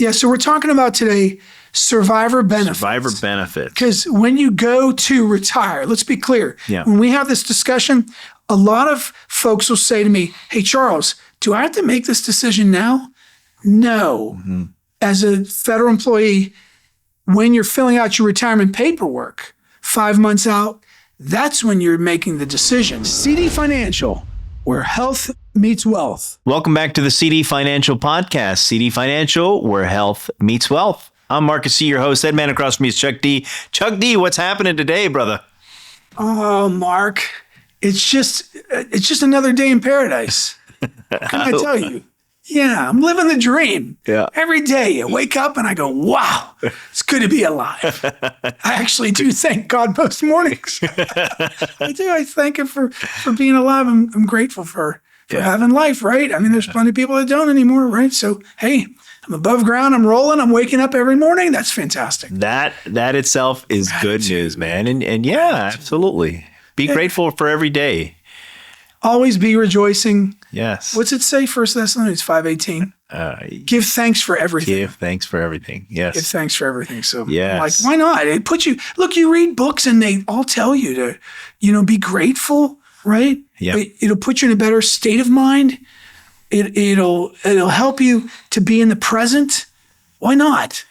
Yeah, so we're talking about today survivor benefits. Survivor benefits. Because when you go to retire, let's be clear. Yeah. When we have this discussion, a lot of folks will say to me, hey, Charles, do I have to make this decision now? No. Mm-hmm. As a federal employee, when you're filling out your retirement paperwork, 5 months out, that's when you're making the decision. CD Financial, where health meets wealth. Welcome back to the CD Financial Podcast. CD Financial, where health meets wealth. I'm Marcus C., your host. That man across from me is Chuck D. Chuck D., what's happening today, brother? Oh, Mark, it's just another day in paradise. What can I tell you? Yeah, I'm living the dream. Yeah. Every day I wake up and I go, wow, it's good to be alive. I actually do thank God most mornings. I do. I thank him for being alive. I'm grateful for having life, right? I mean, there's plenty of people that don't anymore, right? So, hey, I'm above ground. I'm rolling. I'm waking up every morning. That's fantastic. That itself is good news, man. And yeah, absolutely. Be grateful for every day. Always be rejoicing. Yes. What's it say? 1 Thessalonians 5:18. Give thanks for everything. Give thanks for everything. Yes. Give thanks for everything. So, yes. why not? It puts you. Look, you read books and they all tell you to, be grateful, right? Yeah. It'll put you in a better state of mind. It'll help you to be in the present. Why not?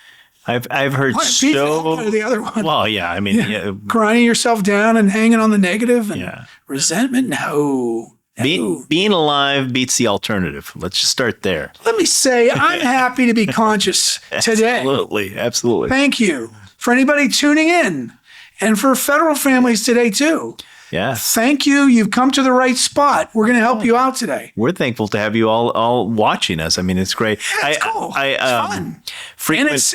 I've heard the other one. Well, yeah. I mean, grinding yourself down and hanging on the negative and resentment. No. Being alive beats the alternative. Let's just start there. Let me say, I'm happy to be conscious today. Absolutely. Thank you for anybody tuning in and for federal families today too. Yeah. Thank you. You've come to the right spot. We're going to help you out today. We're thankful to have you all watching us. I mean, it's great. Yeah, it's cool. It's fun.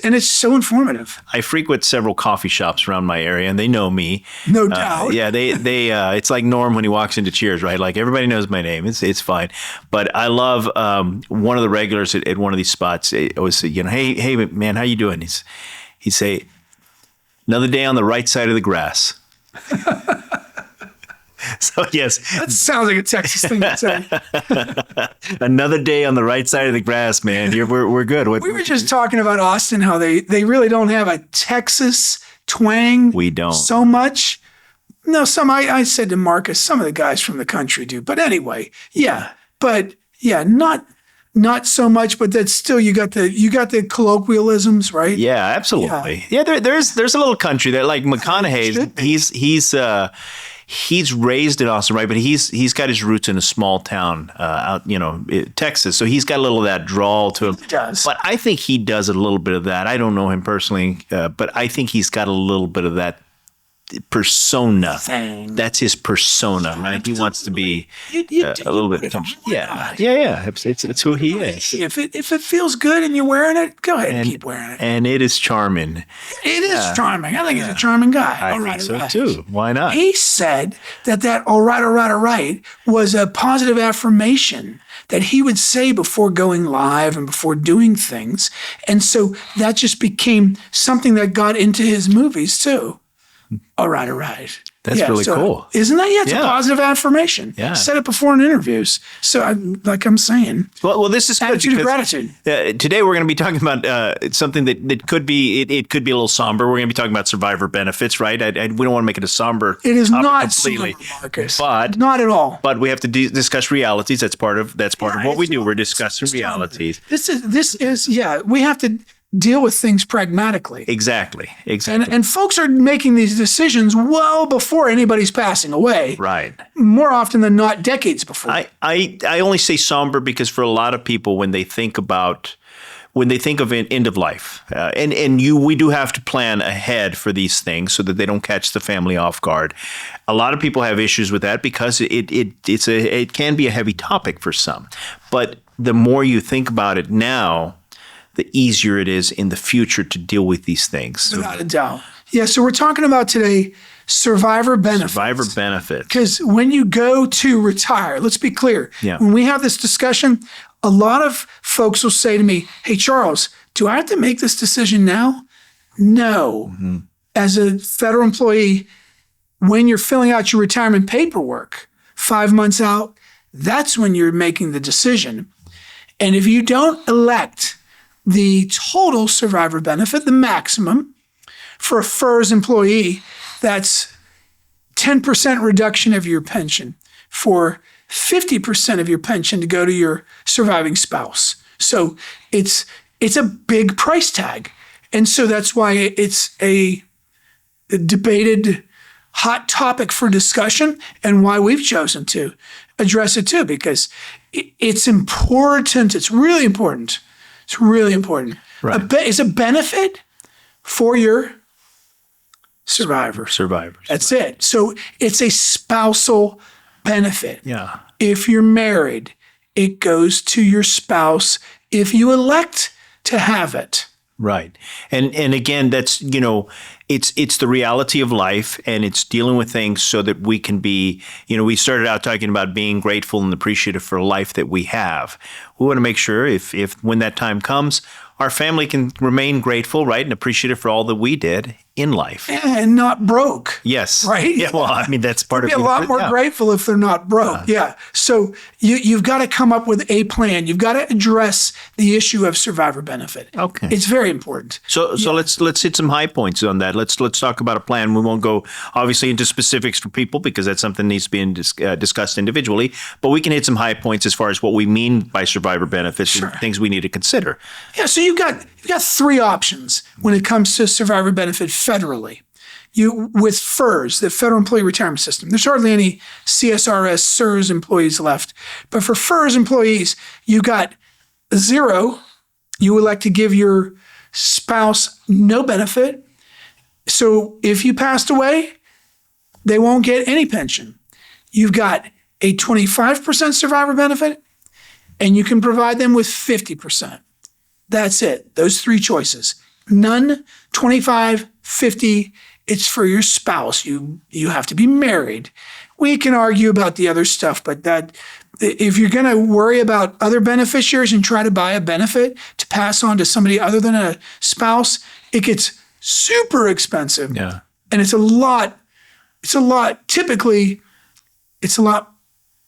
And it's so informative. I frequent several coffee shops around my area, and they know me. No doubt. Yeah, they it's like Norm when he walks into Cheers, right? Like everybody knows my name. It's fine. But I love one of the regulars at one of these spots. It was, hey man, how you doing? He'd say, another day on the right side of the grass. So, yes. That sounds like a Texas thing to say. Another day on the right side of the grass, man. We're good. We were just talking about Austin, how they really don't have a Texas twang. We don't. So much. No, I said to Marcus, some of the guys from the country do. But anyway, not so much, but that's still you got the colloquialisms, right? Yeah, absolutely. Yeah, there's a little country that, like McConaughey, he's raised in Austin, right? But he's got his roots in a small town out, Texas. So he's got a little of that drawl to him. He does. But I think he does a little bit of that. I don't know him personally, but I think he's got a little bit of that persona. That's his persona, right? He wants to be a little bit. Yeah. It's who he is. If it feels good and you're wearing it, go ahead and keep wearing it. And it is charming. It is charming. I think he's a charming guy. I think so too. Why not? He said that all right was a positive affirmation that he would say before going live and before doing things. And so that just became something that got into his movies too. All right. That's really cool. Isn't that? Yeah, it's a positive affirmation. Yeah. Said it before in interviews. So I'm saying. Well, this is attitude of gratitude. Today we're going to be talking about something that could be, it could be a little somber. We're going to be talking about survivor benefits, right? We don't want to make it a somber. It is not completely, somber, Marcus. but not at all. But we have to discuss realities. That's part of what we do. We're discussing realities. This is we have to deal with things pragmatically. Exactly. And folks are making these decisions well before anybody's passing away. Right. More often than not, decades before. I only say somber because for a lot of people, when they think of an end of life, we do have to plan ahead for these things so that they don't catch the family off guard. A lot of people have issues with that because it can be a heavy topic for some. But the more you think about it now, the easier it is in the future to deal with these things. Without a doubt. Yeah, so we're talking about today survivor benefits. Survivor benefits. Because when you go to retire, let's be clear. Yeah. When we have this discussion, a lot of folks will say to me, hey, Charles, do I have to make this decision now? No. Mm-hmm. As a federal employee, when you're filling out your retirement paperwork, 5 months out, that's when you're making the decision. And if you don't elect the total survivor benefit, the maximum for a FERS employee, that's 10% reduction of your pension for 50% of your pension to go to your surviving spouse. So it's a big price tag. And so that's why it's a debated hot topic for discussion, and why we've chosen to address it too, because it's important. It's really important. It's really important. Right. It's a benefit for your survivors. That's it. So it's a spousal benefit. Yeah. If you're married, it goes to your spouse if you elect to have it. Right. And again, that's, it's the reality of life, and it's dealing with things so that we can be, we started out talking about being grateful and appreciative for life that we have. We want to make sure if when that time comes, our family can remain grateful, right, and appreciative for all that we did in life. And not broke. Yes. Right? Yeah, well, I mean, that's part of it. Be a lot more grateful if they're not broke. Yeah. So you've got to come up with a plan. You've got to address the issue of survivor benefit. Okay. It's very important. So let's hit some high points on that. Let's talk about a plan. We won't go obviously into specifics for people because that's something that needs to be discussed individually. But we can hit some high points as far as what we mean by survivor benefits and things we need to consider. Yeah. So you've got three options when it comes to survivor benefit federally. With FERS, the Federal Employee Retirement System, there's hardly any CSRS, CERS employees left. But for FERS employees, you got 0. You elect to give your spouse no benefit. So if you passed away, they won't get any pension. You've got a 25% survivor benefit, and you can provide them with 50%. That's it. Those three choices. None, 25, 50. It's for your spouse. You have to be married. We can argue about the other stuff, but that if you're going to worry about other beneficiaries and try to buy a benefit to pass on to somebody other than a spouse, it gets super expensive. Yeah. And it's a lot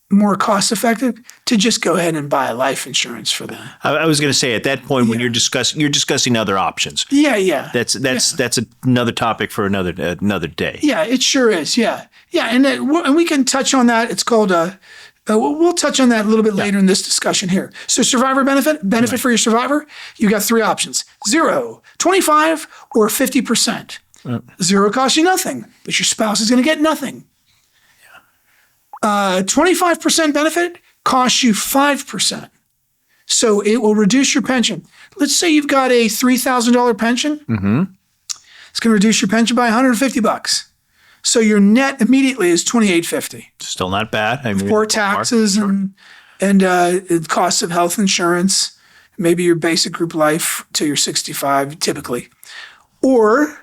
more cost effective to just go ahead and buy a life insurance for them. I was going to say at that point when you're discussing other options. Yeah. That's another topic for another day. Yeah, it sure is. Yeah, and we can touch on that. It's called we'll touch on that a little bit later in this discussion here. So survivor benefit for your survivor, you got three options: 0, 25, or 50%. 0 costs you nothing, but your spouse is going to get nothing. 25% benefit costs you 5%. So it will reduce your pension. Let's say you've got a $3,000 pension. Mm-hmm. It's going to reduce your pension by $150. So your net immediately is $2,850. Still not bad. I mean, before taxes and the cost of health insurance, maybe your basic group life till you're 65 typically. Or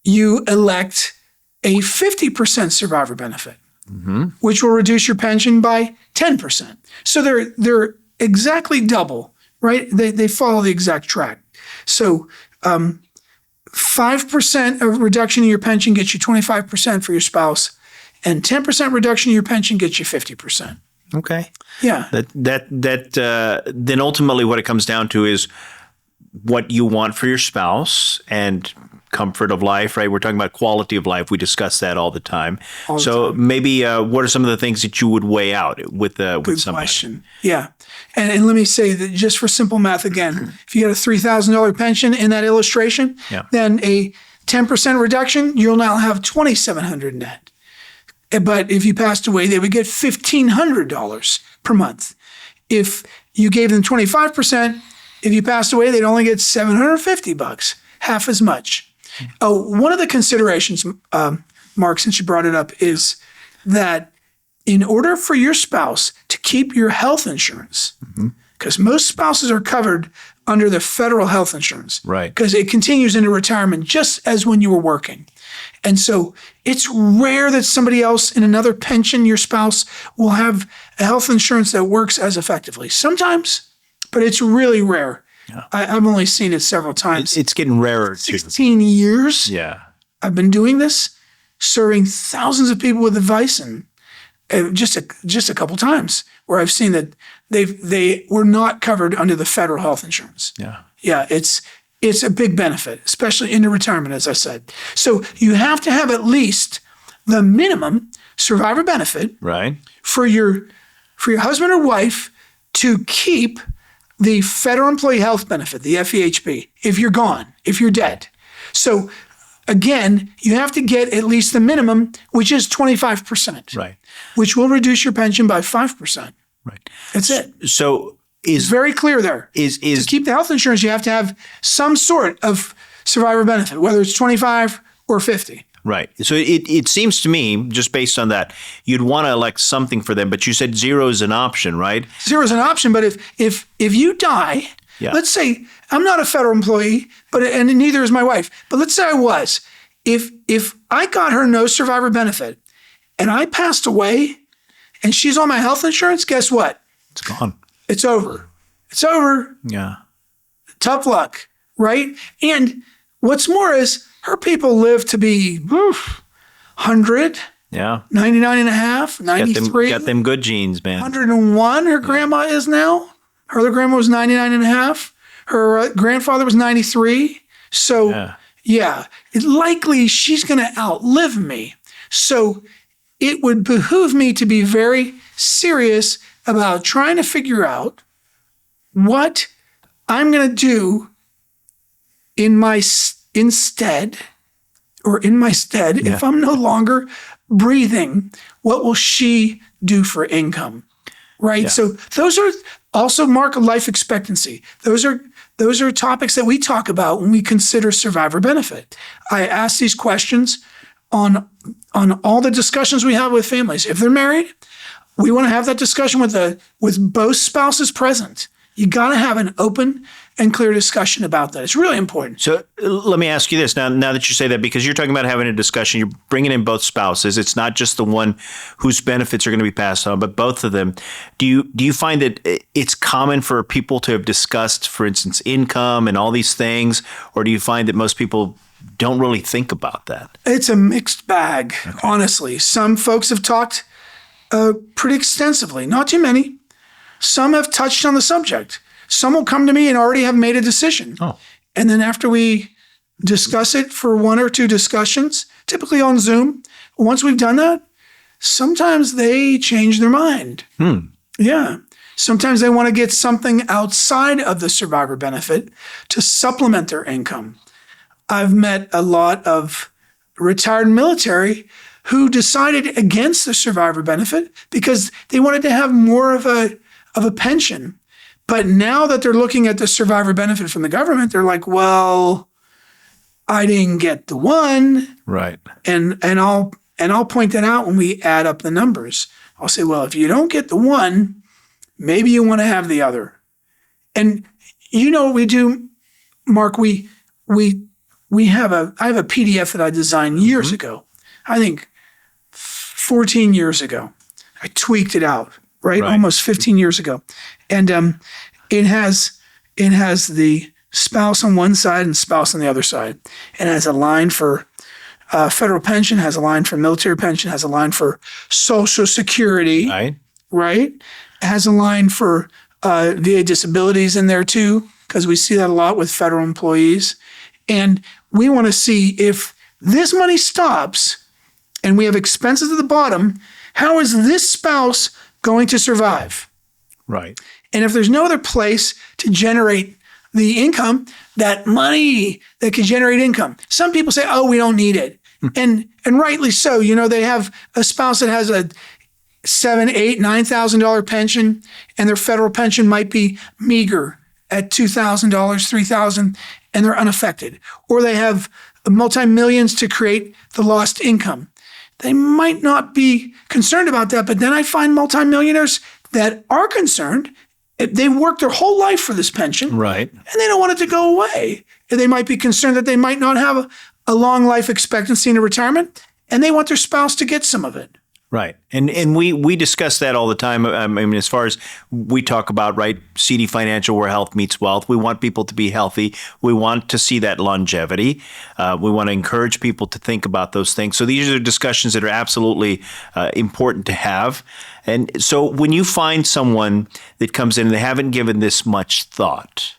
you elect a 50% survivor benefit. Mm-hmm. Which will reduce your pension by 10%. So they're exactly double, right? They follow the exact track. So 5% of reduction in your pension gets you 25% for your spouse, and 10% reduction in your pension gets you 50%. Okay. Yeah. Then ultimately what it comes down to is what you want for your spouse and comfort of life, right? We're talking about quality of life. We discuss that all the time. Maybe what are some of the things that you would weigh out with somebody? Good question. Yeah. And let me say that just for simple math again, if you got a $3,000 pension in that illustration, then a 10% reduction, you'll now have $2,700 net. But if you passed away, they would get $1,500 per month. If you gave them 25%, if you passed away, they'd only get $750, half as much. One of the considerations, Mark, since you brought it up, is that in order for your spouse to keep your health insurance, because most spouses are covered under the federal health insurance, right? Because it continues into retirement just as when you were working. And so it's rare that somebody else in another pension, your spouse, will have a health insurance that works as effectively. Sometimes, but it's really rare. Yeah. I've only seen it several times. It's getting rarer too. 16 years. Yeah. I've been doing this, serving thousands of people with advice, and just a couple times where I've seen that they were not covered under the federal health insurance. Yeah. Yeah, it's a big benefit, especially into retirement, as I said. So you have to have at least the minimum survivor benefit Right. for your husband or wife to keep the federal employee health benefit, the FEHB, if you're gone, if you're dead. So again, you have to get at least the minimum, which is 25%, Right. which will reduce your pension by 5%. Right. That's it. So It's very clear there. To keep the health insurance, you have to have some sort of survivor benefit, whether it's 25 or 50. right. So it seems to me, just based on that, you'd want to elect something for them, but you said zero is an option, right? Zero is an option, but if you die, let's say I'm not a federal employee, and neither is my wife, but let's say I was. If I got her no survivor benefit and I passed away and she's on my health insurance, guess what? It's gone. It's over. It's over. Yeah. Tough luck, right? And what's more is her people live to be 100, Yeah. 99 and a half, 93. Got them good genes, man. 101, her grandma is now. Her other grandma was 99 and a half. Her grandfather was 93. So, yeah, likely she's going to outlive me. So it would behoove me to be very serious about trying to figure out what I'm going to do in my stead, if I'm no longer breathing. What will she do for income? Right. Yeah. So those are also mark of life expectancy. Those are topics that we talk about when we consider survivor benefit. I ask these questions on all the discussions we have with families. If they're married, we want to have that discussion with both spouses present. You got to have an open and clear discussion about that. It's really important. So let me ask you this now that you say that, because you're talking about having a discussion, you're bringing in both spouses. It's not just the one whose benefits are going to be passed on, but both of them. Do you find that it's common for people to have discussed, for instance, income and all these things, or do you find that most people don't really think about that? It's a mixed bag, honestly. Some folks have talked pretty extensively, not too many. Some have touched on the subject. Some will come to me and already have made a decision. Oh. And then after we discuss it for one or two discussions, typically on Zoom, once we've done that, sometimes they change their mind. Yeah. Sometimes they want to get something outside of the survivor benefit to supplement their income. I've met a lot of retired military who decided against the survivor benefit because they wanted to have more of a pension. But now that they're looking at the survivor benefit from the government, they're like, well, I didn't get the one. Right. And I'll point that out when we add up the numbers. I'll say, well, if you don't get the one, maybe you want to have the other. And you know what we do, Mark? I have a PDF that I designed years ago. I think 14 years ago. I tweaked it out. Right? Almost 15 years ago. And it has the spouse on one side and spouse on the other side. It has a line for federal pension, has a line for military pension, has a line for Social Security. Right? It has a line for VA disabilities in there too, because we see that a lot with federal employees. And we want to see if this money stops and we have expenses at the bottom, how is this spouse going to survive? Right. And if there's no other place to generate the income, that money that can generate income, some people say, oh, we don't need it. And rightly so. You know, they have a spouse that has a $7,000, $8,000, $9,000 pension, and their federal pension might be meager at $2,000, $3,000, and they're unaffected. Or they have multi-millions to create the lost income. They might not be concerned about that, but then I find multimillionaires that are concerned. They worked their whole life for this pension, right? And they don't want it to go away. And they might be concerned that they might not have a long life expectancy in retirement, and they want their spouse to get some of it. Right. And we discuss that all the time. I mean, as far as we talk about, right, CD Financial, where health meets wealth. We want people to be healthy. We want to see that longevity. We want to encourage people to think about those things. So these are discussions that are absolutely important to have. And so when you find someone that comes in and they haven't given this much thought,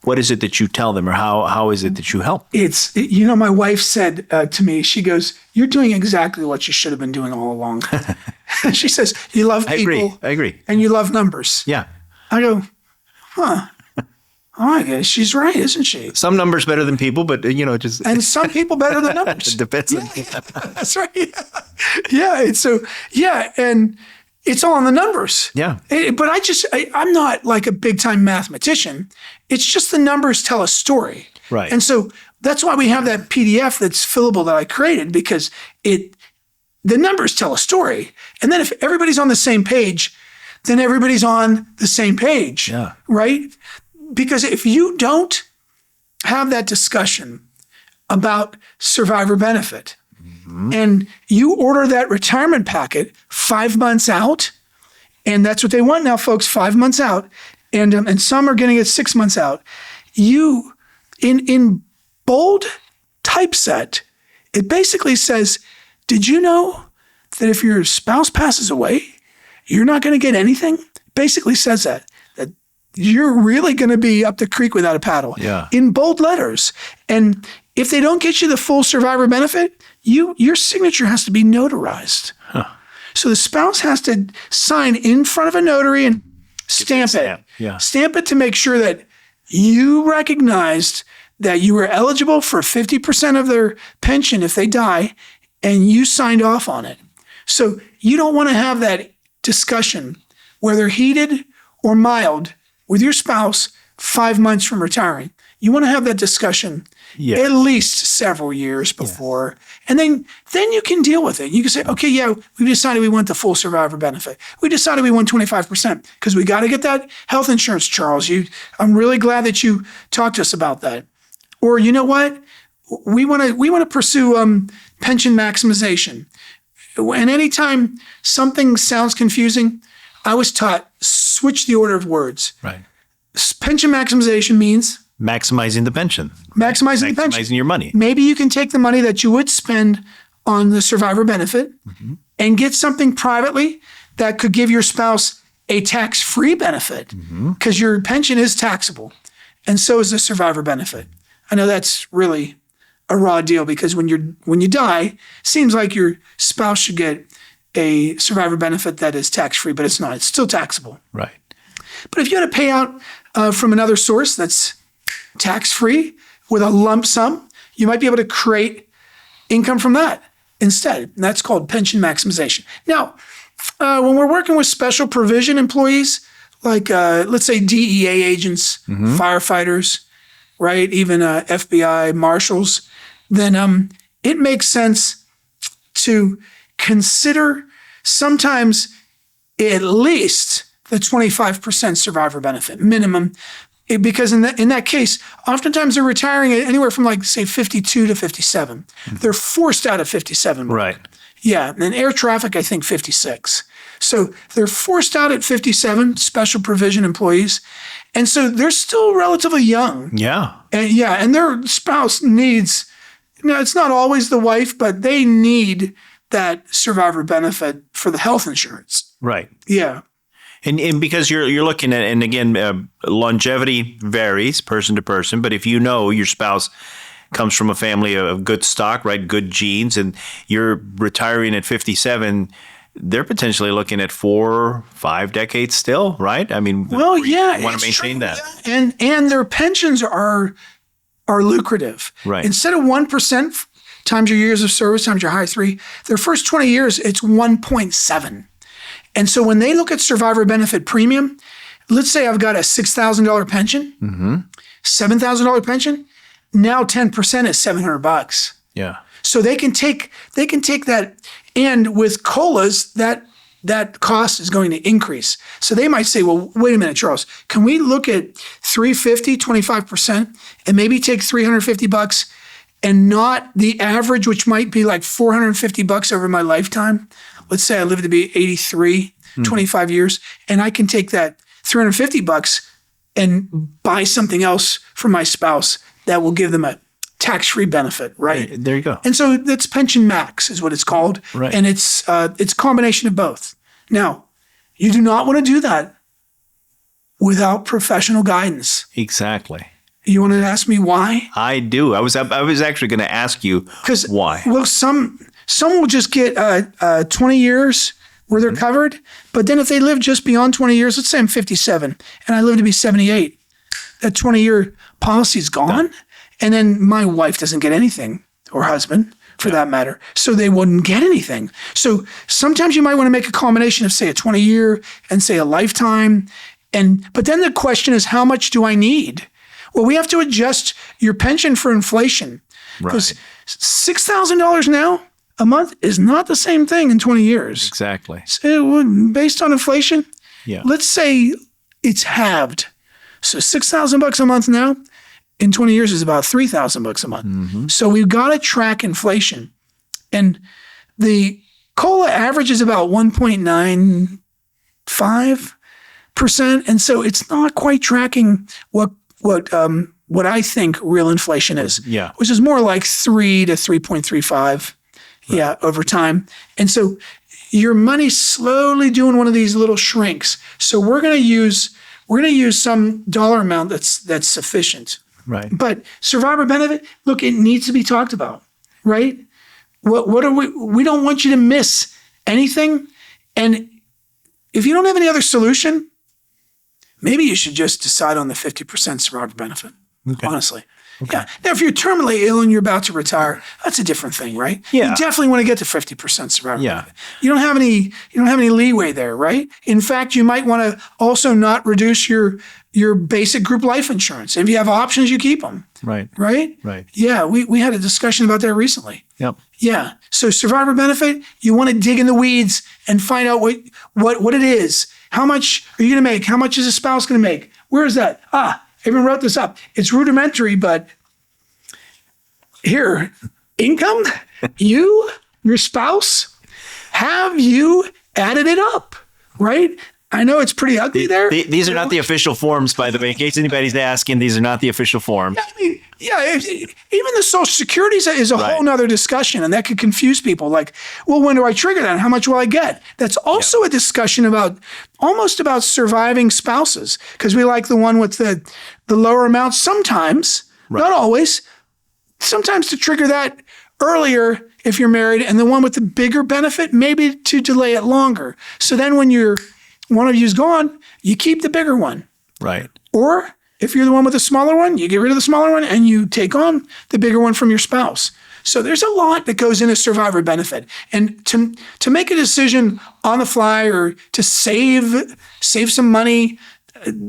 what is it that you tell them, or how is it that you help? My wife said to me, she goes, "You're doing exactly what you should have been doing all along." She says, "You love people. I agree. And you love numbers." Yeah. I go, "Huh. Oh, I guess she's right, isn't she?" Some numbers better than people, but just And some people better than numbers. it depends. That's right. Yeah. And so, and it's all in the numbers. Yeah. But I'm not like a big time mathematician. It's just the numbers tell a story. Right. And so that's why we have that PDF that's fillable that I created, because the numbers tell a story. And then if everybody's on the same page, then everybody's on the same page. Yeah. Right? Because if you don't have that discussion about survivor benefit, and you order that retirement packet 5 months out, and that's what they want now, folks, 5 months out, and some are getting it 6 months out. You, in bold typeset, it basically says, did you know that if your spouse passes away, you're not going to get anything? Basically says that you're really going to be up the creek without a paddle. Yeah. In bold letters. And if they don't get you the full survivor benefit, your signature has to be notarized. Huh. So the spouse has to sign in front of a notary and stamp it. Yeah. Stamp it to make sure that you recognized that you were eligible for 50% of their pension if they die, and you signed off on it. So you don't want to have that discussion, whether heated or mild, with your spouse 5 months from retiring. You want to have that discussion at least several years before. And then you can deal with it. You can say, okay, we decided we want the full survivor benefit. We decided we want 25% because we got to get that health insurance, Charles. I'm really glad that you talked to us about that. Or you know what? We want to pursue pension maximization. And anytime something sounds confusing, I was taught switch the order of words. Right. Pension maximization means maximizing the pension. Maximizing the pension. Maximizing your money. Maybe you can take the money that you would spend on the survivor benefit and get something privately that could give your spouse a tax-free benefit, because your pension is taxable, and so is the survivor benefit. I know that's really a raw deal, because when you die, seems like your spouse should get a survivor benefit that is tax-free, but it's not. It's still taxable. Right. But if you had a payout from another source that's tax-free with a lump sum, you might be able to create income from that instead. And that's called pension maximization. Now, when we're working with special provision employees, like let's say DEA agents, firefighters, right, even FBI marshals, then it makes sense to consider sometimes at least the 25% survivor benefit minimum, because in that case, oftentimes they're retiring at anywhere from like, say, 52 to 57. They're forced out at 57. Right. Yeah, and air traffic, I think 56. So they're forced out at 57, special provision employees. And so they're still relatively young. Yeah. And their spouse needs, it's not always the wife, but they need that survivor benefit for the health insurance. Right. Yeah. And because you're looking at, and again, longevity varies person to person, but if you know your spouse comes from a family of good stock, right, good genes, and you're retiring at 57, they're potentially looking at 4 or 5 decades still, right? I mean, you want to maintain that. Yeah. And their pensions are lucrative. Right. Instead of 1% times your years of service times your high 3, their first 20 years, it's 1.7. And so when they look at survivor benefit premium, let's say I've got a $6,000 pension, $7,000 pension. Now 10% is $700. Yeah. So they can take that, and with COLAs, that cost is going to increase. So they might say, well, wait a minute, Charles, can we look at $350, 25%, and maybe take $350 and not the average, which might be like $450 over my lifetime? Let's say I live to be 83, 25 years, and I can take that $350 and buy something else for my spouse that will give them a tax-free benefit, right? There you go. And so that's pension max is what it's called. Right. And it's a combination of both. Now, you do not want to do that without professional guidance. Exactly. You want to ask me why? I do. I was actually going to ask you why. Well, some will just get 20 years where they're covered, but then if they live just beyond 20 years, let's say I'm 57 and I live to be 78, that 20-year policy is gone, and then my wife doesn't get anything, or husband for that matter, so they wouldn't get anything. So sometimes you might want to make a combination of, say, a 20-year and, say, a lifetime, but then the question is, how much do I need? Well, we have to adjust your pension for inflation, because $6,000 now a month is not the same thing in 20 years. Exactly. So based on inflation, let's say it's halved. So $6,000 a month now in 20 years is about $3,000 a month. Mm-hmm. So we've got to track inflation. And the COLA average is about 1.95%. And so it's not quite tracking what I think real inflation is, which is more like 3 to 3.35, over time. And so your money's slowly doing one of these little shrinks. So we're going to use some dollar amount that's sufficient. Right. But survivor benefit, look, it needs to be talked about, right? What are we don't want you to miss anything. And if you don't have any other solution, maybe you should just decide on the 50% survivor benefit, honestly. Okay. Yeah. Now, if you're terminally ill and you're about to retire, that's a different thing, right? Yeah. You definitely want to get to 50% survivor benefit. You don't have any leeway there, right? In fact, you might want to also not reduce your basic group life insurance. If you have options, you keep them. Right. Right? Right. Yeah, we had a discussion about that recently. Yep. Yeah. So survivor benefit, you want to dig in the weeds and find out what it is. How much are you going to make? How much is a spouse going to make? Where is that? I even wrote this up. It's rudimentary, but here, income, your spouse, have you added it up, right? I know it's pretty ugly there. These are not the official forms, by the way. In case anybody's asking, these are not the official forms. Even the Social Security is a whole nother discussion, and that could confuse people. Like, well, when do I trigger that? How much will I get? That's also a discussion about surviving spouses, because we like the one with the lower amount sometimes, not always. Sometimes to trigger that earlier if you're married, and the one with the bigger benefit, maybe to delay it longer. So then when one of you's gone, you keep the bigger one. Right. Or if you're the one with the smaller one, you get rid of the smaller one and you take on the bigger one from your spouse. So there's a lot that goes into survivor benefit. And to make a decision on the fly or to save some money,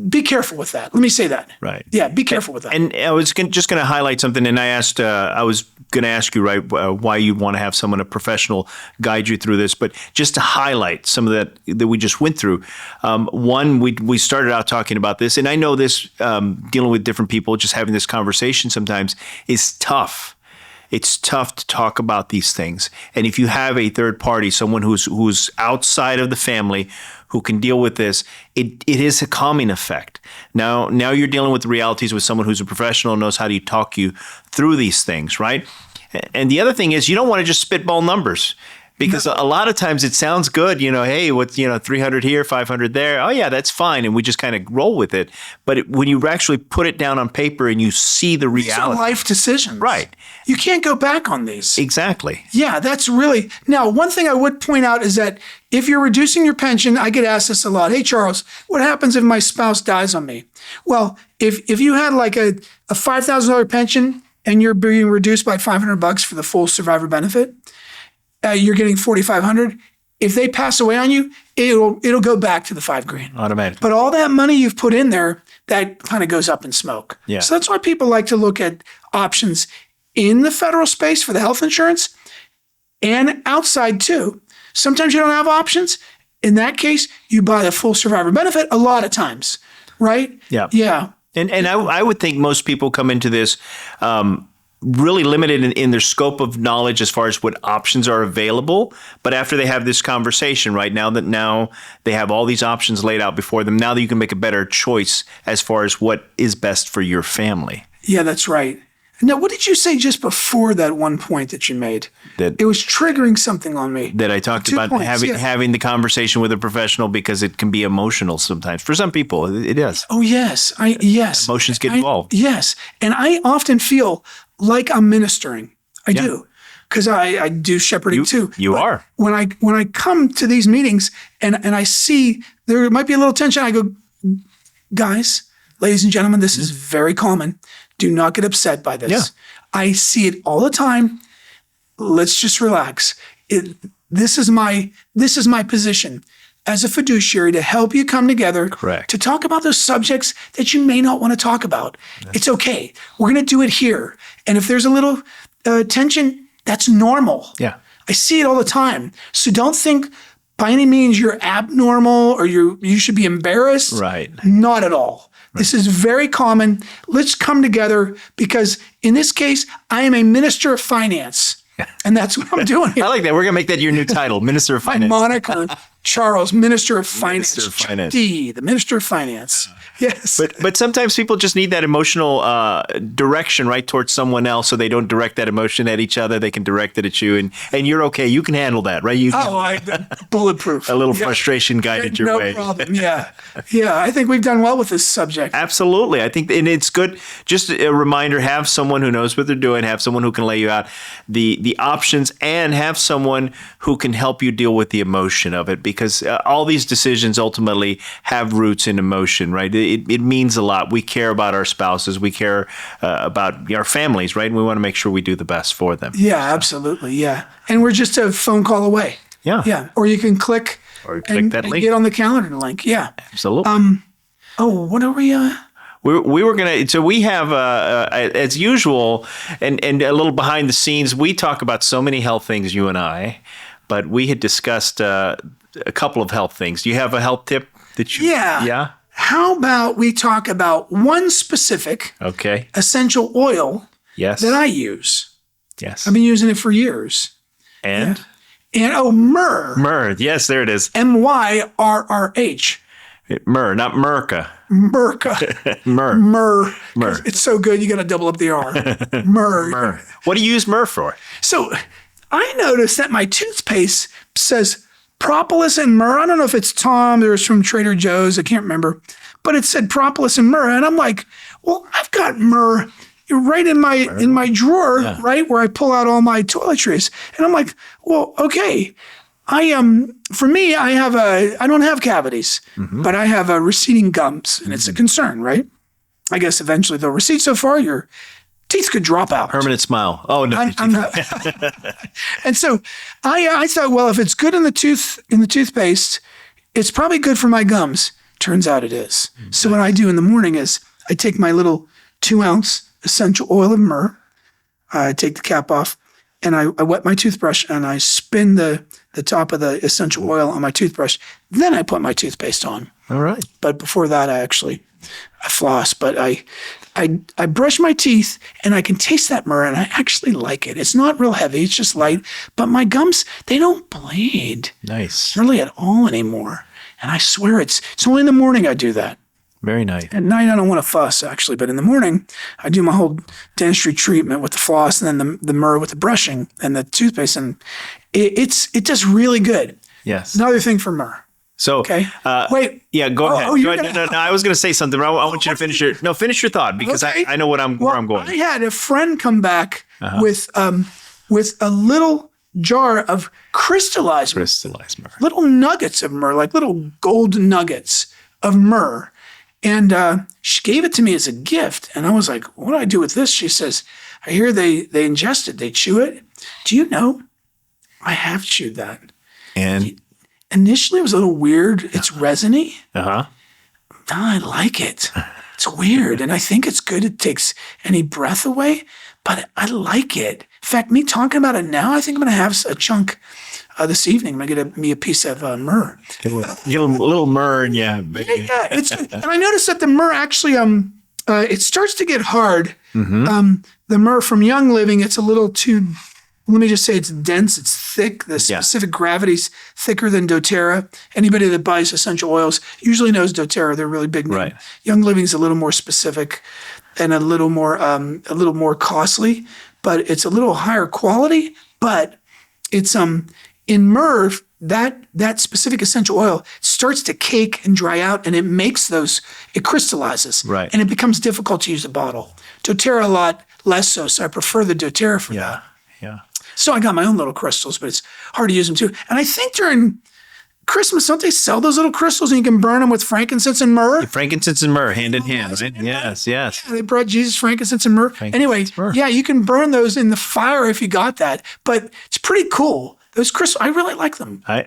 be careful with that. Let me say that. Right. Yeah, be careful with that. And I was just going to highlight something, and I was going to ask you, why you'd want to have someone, a professional, guide you through this, but just to highlight some of that we just went through. One, we started out talking about this, and I know this, dealing with different people, just having this conversation sometimes is tough. It's tough to talk about these things. And if you have a third party, someone who's outside of the family who can deal with this, it is a calming effect. Now you're dealing with the realities with someone who's a professional, knows how to talk you through these things, right? And the other thing is, you don't want to just spitball numbers. Because a lot of times it sounds good, hey, what's 300 here, 500 there. Oh yeah, that's fine, and we just kind of roll with it. But when you actually put it down on paper and you see the reality, these are life decisions, right? You can't go back on these. Exactly. Yeah, that's really. Now, one thing I would point out is that if you're reducing your pension, I get asked this a lot. Hey, Charles, what happens if my spouse dies on me? Well, if you had like a $5,000 pension and you're being reduced by $500 for the full survivor benefit, you're getting $4,500. If they pass away on you, it'll go back to the $5,000 automatically. But all that money you've put in there, that kind of goes up in smoke. Yeah. So that's why people like to look at options in the federal space for the health insurance and outside too. Sometimes you don't have options. In that case, you buy the full survivor benefit a lot of times, right? Yeah. Yeah. And I would think most people come into this really limited in their scope of knowledge as far as what options are available. But after they have this conversation, right, now they have all these options laid out before them, now that you can make a better choice as far as what is best for your family. Yeah, that's right. Now, what did you say just before that one point that you made? That- it was triggering something on me. That I talked 2 about points, having the conversation with a professional because it can be emotional sometimes. For some people, it is. Oh, yes. Yes. Emotions get involved. Yes. And I often feel like I'm ministering. I do. Because I do shepherding too. You But are. When I come to these meetings and I see there might be a little tension, I go, guys, ladies and gentlemen, this is very common. Do not get upset by this. Yeah. I see it all the time. Let's just relax. This is my position as a fiduciary to help you come together. Correct. To talk about those subjects that you may not want to talk about. It's okay. We're going to do it here. And if there's a little tension, that's normal. Yeah. I see it all the time. So don't think by any means you're abnormal or you should be embarrassed. Right. Not at all. This is very common. Let's come together because in this case, I am a minister of finance. And that's what I'm doing here. I like that. We're going to make that your new title, Minister of My Finance. moniker, Charles, Minister of Finance. Minister of Finance. D, the Minister of Finance. Yes. But sometimes people just need that emotional direction right towards someone else, so they don't direct that emotion at each other. They can direct it at you, and you're okay. You can handle that, right? Bulletproof. A little frustration guided your way. No problem. Yeah. I think we've done well with this subject. Absolutely. I think, and it's good. Just a reminder: have someone who knows what they're doing. Have someone who can lay you out the options, and have someone who can help you deal with the emotion of it. Because all these decisions ultimately have roots in emotion, right? It means a lot. We care about our spouses. We care about our families, right? And we want to make sure we do the best for them. Yeah, absolutely. Yeah. And we're just a phone call away. Yeah. Yeah. Or you can click, that and link. get on the calendar link. Yeah. Absolutely. What are we? We were going to, so we have, as usual, and a little behind the scenes, we talk about so many health things, you and I, but we had discussed a couple of health things. Do you have a health tip that you? Yeah. Yeah. How about we talk about one specific essential oil Yes. that I use? Yes. I've been using it for years. And? And Myrrh. Myrrh. Yes, there it is. Myrrh. Myrrh, not Merca. Myrrh. Myrrh. It's so good, you got to double up the R. Myrrh. Myrrh. What do you use myrrh for? So I noticed that my toothpaste says propolis and myrrh. I don't know if it's Tom or it's from Trader Joe's. I can't remember. But it said propolis and myrrh. And I'm like, well, I've got myrrh right in my drawer, right, where I pull out all my toiletries. And I'm like, well, okay. For me, I don't have cavities, but I have receding gums, and it's a concern, right? I guess eventually they'll recede. So far, your teeth could drop out. Permanent smile. Oh no! I'm not. And so I thought, well, if it's good in the toothpaste, it's probably good for my gums. Turns out it is. So what I do in the morning is I take my little 2-ounce essential oil of myrrh. I take the cap off, and I wet my toothbrush, and I spin the top of the essential oil on my toothbrush. Then I put my toothpaste on. All right. But before that, I floss. But I brush my teeth, and I can taste that myrrh, and I actually like it. It's not real heavy. It's just light. But my gums, they don't bleed. Nice. Really at all anymore. And I swear it's only in the morning I do that. Very nice. At night, I don't want to fuss, actually. But in the morning, I do my whole dentistry treatment with the floss and then the myrrh with the brushing and the toothpaste. And it does really good. Yes. Another thing for myrrh. So, okay. Wait. Yeah, go ahead. Oh, go ahead. No, I was going to say something, but I want you to finish your thought because I know where I'm going. I had a friend come back with a little jar of crystallized myrrh. Little nuggets of myrrh, like little gold nuggets of myrrh. And she gave it to me as a gift. And I was like, what do I do with this? She says, I hear they ingest it. They chew it. Do you know? I have chewed that. And initially it was a little weird. It's resiny. I like it. It's weird. And I think it's good. It takes any breath away. But I like it. In fact, me talking about it now, I think I'm going to have a chunk this evening. I'm going to get me a piece of myrrh. Get a little myrrh, yeah. Yeah, and I noticed that the myrrh actually, it starts to get hard. The myrrh from Young Living, it's a little too let me just say it's dense, it's thick. The specific gravity's thicker than doTERRA. Anybody that buys essential oils usually knows doTERRA. They're really big name. Right. Young Living's a little more specific and a little more costly, but it's a little higher quality. But it's in Myrrh, that specific essential oil starts to cake and dry out, and it crystallizes. Right. And it becomes difficult to use a bottle. doTERRA a lot less so I prefer the doTERRA for that. Yeah. So I got my own little crystals, but it's hard to use them too. And I think during Christmas, don't they sell those little crystals and you can burn them with frankincense and myrrh? Frankincense and myrrh, hand in hand, right? Yes. Yeah, they brought Jesus frankincense and myrrh. Myrrh. Yeah, you can burn those in the fire if you got that. But it's pretty cool. Those crystals, I really like them. I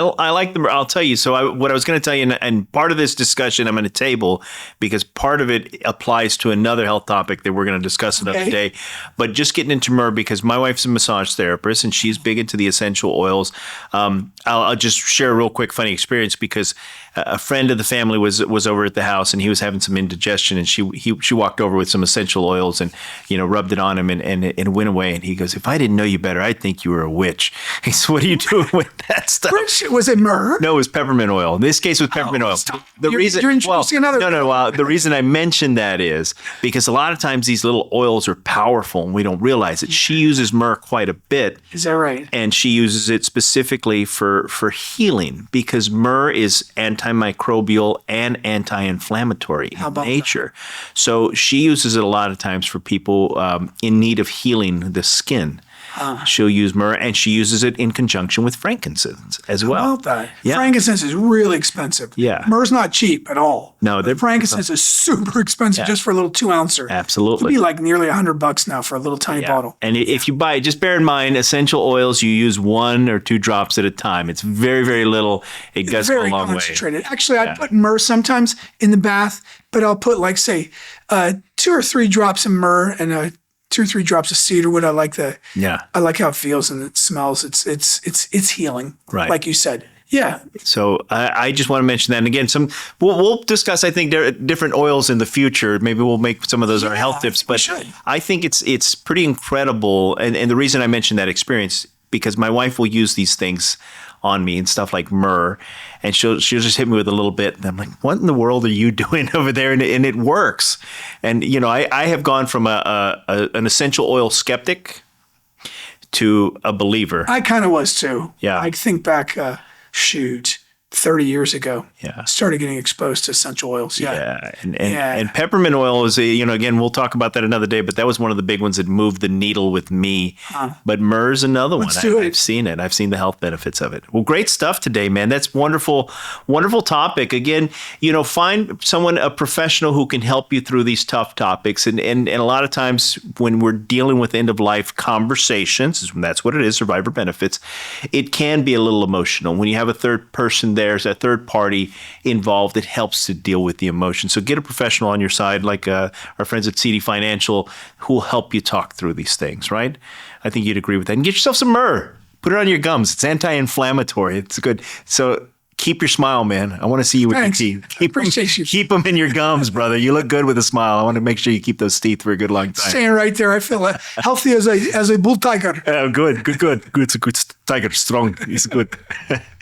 like them. I'll tell you. So what I was going to tell you, and part of this discussion I'm going to table because part of it applies to another health topic that we're going to discuss another day. But just getting into Myrrh because my wife's a massage therapist and she's big into the essential oils. I'll just share a real quick funny experience because a friend of the family was over at the house and he was having some indigestion and she walked over with some essential oils and rubbed it on him and it went away. And he goes, "If I didn't know you better, I'd think you were a witch." He said, "What are you doing with that stuff?" Was it myrrh? No, it was peppermint oil. In this case, it was peppermint oil. Stop. You're introducing another. No. The reason I mentioned that is because a lot of times these little oils are powerful and we don't realize it. She uses myrrh quite a bit. Is that right? And she uses it specifically for healing because myrrh is antimicrobial and anti-inflammatory in nature. So she uses it a lot of times for people in need of healing the skin. She'll use myrrh, and she uses it in conjunction with frankincense as well. How about that? Yeah. Frankincense is really expensive. Yeah. Myrrh's not cheap at all. No, frankincense is super expensive just for a little 2-ouncer. Absolutely. It'd be like nearly $100 now for a little tiny bottle. And if you buy, just bear in mind, essential oils, you use 1 or 2 drops at a time. It's very, very little. It does go a long way. Concentrated. Actually, I put myrrh sometimes in the bath, but I'll put 2 or 3 drops of myrrh and 2 or 3 drops of cedarwood. I like I like how it feels and it smells. It's healing, right? Like you said. Yeah. So I just want to mention that. And again, we'll discuss, I think, different oils in the future. Maybe we'll make some of those our health tips. But I think it's pretty incredible. And the reason I mentioned that experience, because my wife will use these things on me and stuff like myrrh, and she'll just hit me with a little bit, and I'm like, "What in the world are you doing over there?" And it works. And I have gone from an essential oil skeptic to a believer. I kind of was too. Yeah. I think back, 30 years ago. Yeah. Started getting exposed to essential oils. Yeah. And peppermint oil is again, we'll talk about that another day, but that was one of the big ones that moved the needle with me. But myrrh's another one. I've seen it. I've seen the health benefits of it. Well, great stuff today, man. That's wonderful, wonderful topic. Again, find someone, a professional who can help you through these tough topics. And a lot of times when we're dealing with end of life conversations, that's what it is, survivor benefits, it can be a little emotional. When you have a third person there's a third party involved, it helps to deal with the emotion. So get a professional on your side, like our friends at CD Financial, who will help you talk through these things, right? I think you'd agree with that. And get yourself some myrrh. Put it on your gums. It's anti-inflammatory. It's good. So keep your smile, man. I want to see you with your teeth. Keep them in your gums, brother. You look good with a smile. I want to make sure you keep those teeth for a good long time. Staying right there. I feel healthy as a bull tiger. Good. It's a good tiger. Strong. It's good.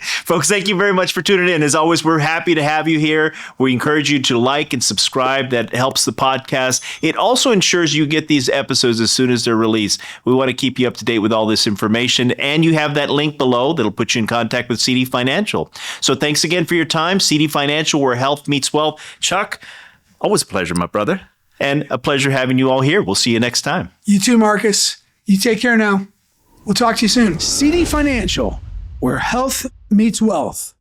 Folks, thank you very much for tuning in. As always, we're happy to have you here. We encourage you to like and subscribe. That helps the podcast. It also ensures you get these episodes as soon as they're released. We want to keep you up to date with all this information. And you have that link below that'll put you in contact with CD Financial. So thanks again for your time. CD Financial, where health meets wealth. Chuck, always a pleasure, my brother. And a pleasure having you all here. We'll see you next time. You too, Marcus. You take care now. We'll talk to you soon. CD Financial, where health meets wealth.